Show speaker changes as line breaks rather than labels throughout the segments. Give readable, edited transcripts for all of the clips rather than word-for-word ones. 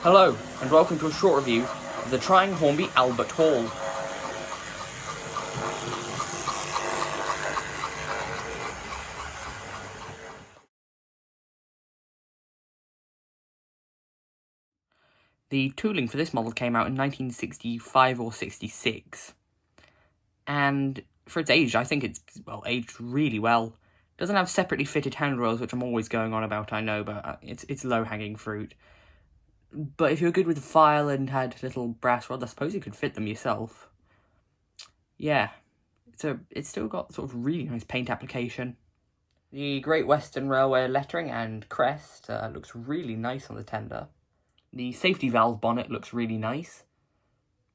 Hello, and welcome to a short review of the Trying Hornby Albert Hall. The tooling for this model came out in 1965 or 66, and for its age, I think it's, aged really well. It doesn't have separately fitted handrails, which I'm always going on about, I know, but it's low-hanging fruit. But if you're good with the file and had little brass rods, I suppose you could fit them yourself. Yeah, it's still got sort of really nice paint application. The Great Western Railway lettering and crest looks really nice on the tender. The safety valve bonnet looks really nice,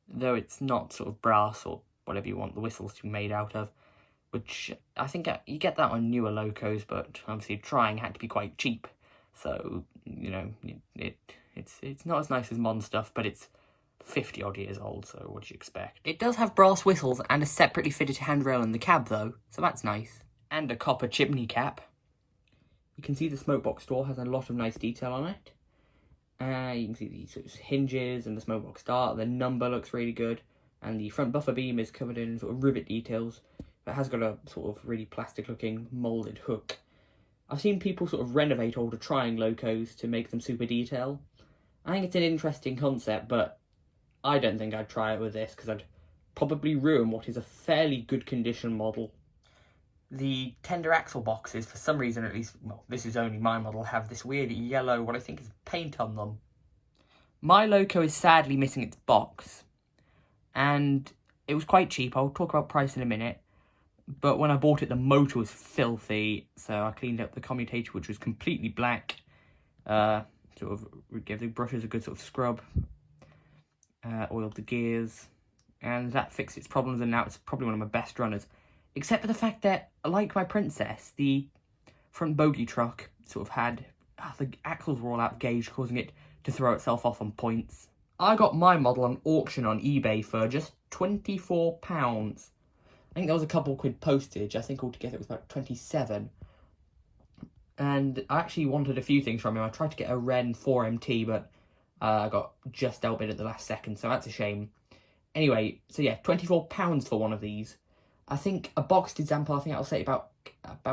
though it's not sort of brass or whatever you want the whistles to be made out of, which I think you get that on newer locos, but obviously Trying had to be quite cheap, so, you know, it's not as nice as modern stuff, but it's 50 odd years old, so what do you expect? It does have brass whistles and a separately fitted handrail in the cab though, so that's nice. And a copper chimney cap. You can see the smokebox door has a lot of nice detail on it. You can see the sort of hinges and the smokebox dart. The number looks really good, and the front buffer beam is covered in sort of rivet details. It has got a sort of really plastic looking moulded hook. I've seen people sort of renovate older Trying locos to make them super detail. I think it's an interesting concept, but I don't think I'd try it with this because I'd probably ruin what is a fairly good condition model. The tender axle boxes, for some reason at least, well, this is only my model, have this weird yellow, what I think is paint on them. My loco is sadly missing its box, and it was quite cheap. I'll talk about price in a minute, but when I bought it, the motor was filthy, so I cleaned up the commutator, which was completely black, sort of gave the brushes a good sort of scrub, oiled the gears, and that fixed its problems, and now it's probably one of my best runners. Except for the fact that, like my Princess, the front bogie truck sort of had, the axles were all out of gauge, causing it to throw itself off on points. I got my model on auction on eBay for just £24. I think there was a couple quid postage. I think altogether it was about 27. And I actually wanted a few things from him. I tried to get a Ren 4MT, but I got just outbid at the last second, so that's a shame. Anyway, so yeah, £24 for one of these. I think a boxed example, I think I'll say about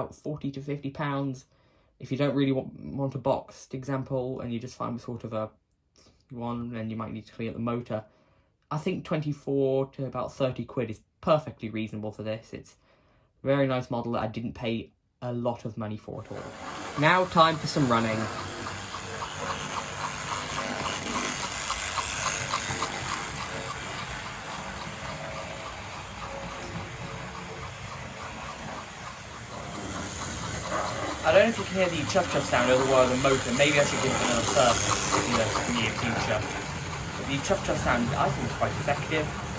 £40 to £50. If you don't really want a boxed example and you just find sort of a one, then you might need to clean up the motor. I think 24 to about 30 quid is perfectly reasonable for this. It's a very nice model that I didn't pay a lot of money for at all. Now time for some running. I don't know if you can hear the chuff-chuff sound over the wire of the motor. Maybe I should give it another surf, in the near future. But the chuff-chuff sound, I think, is quite effective.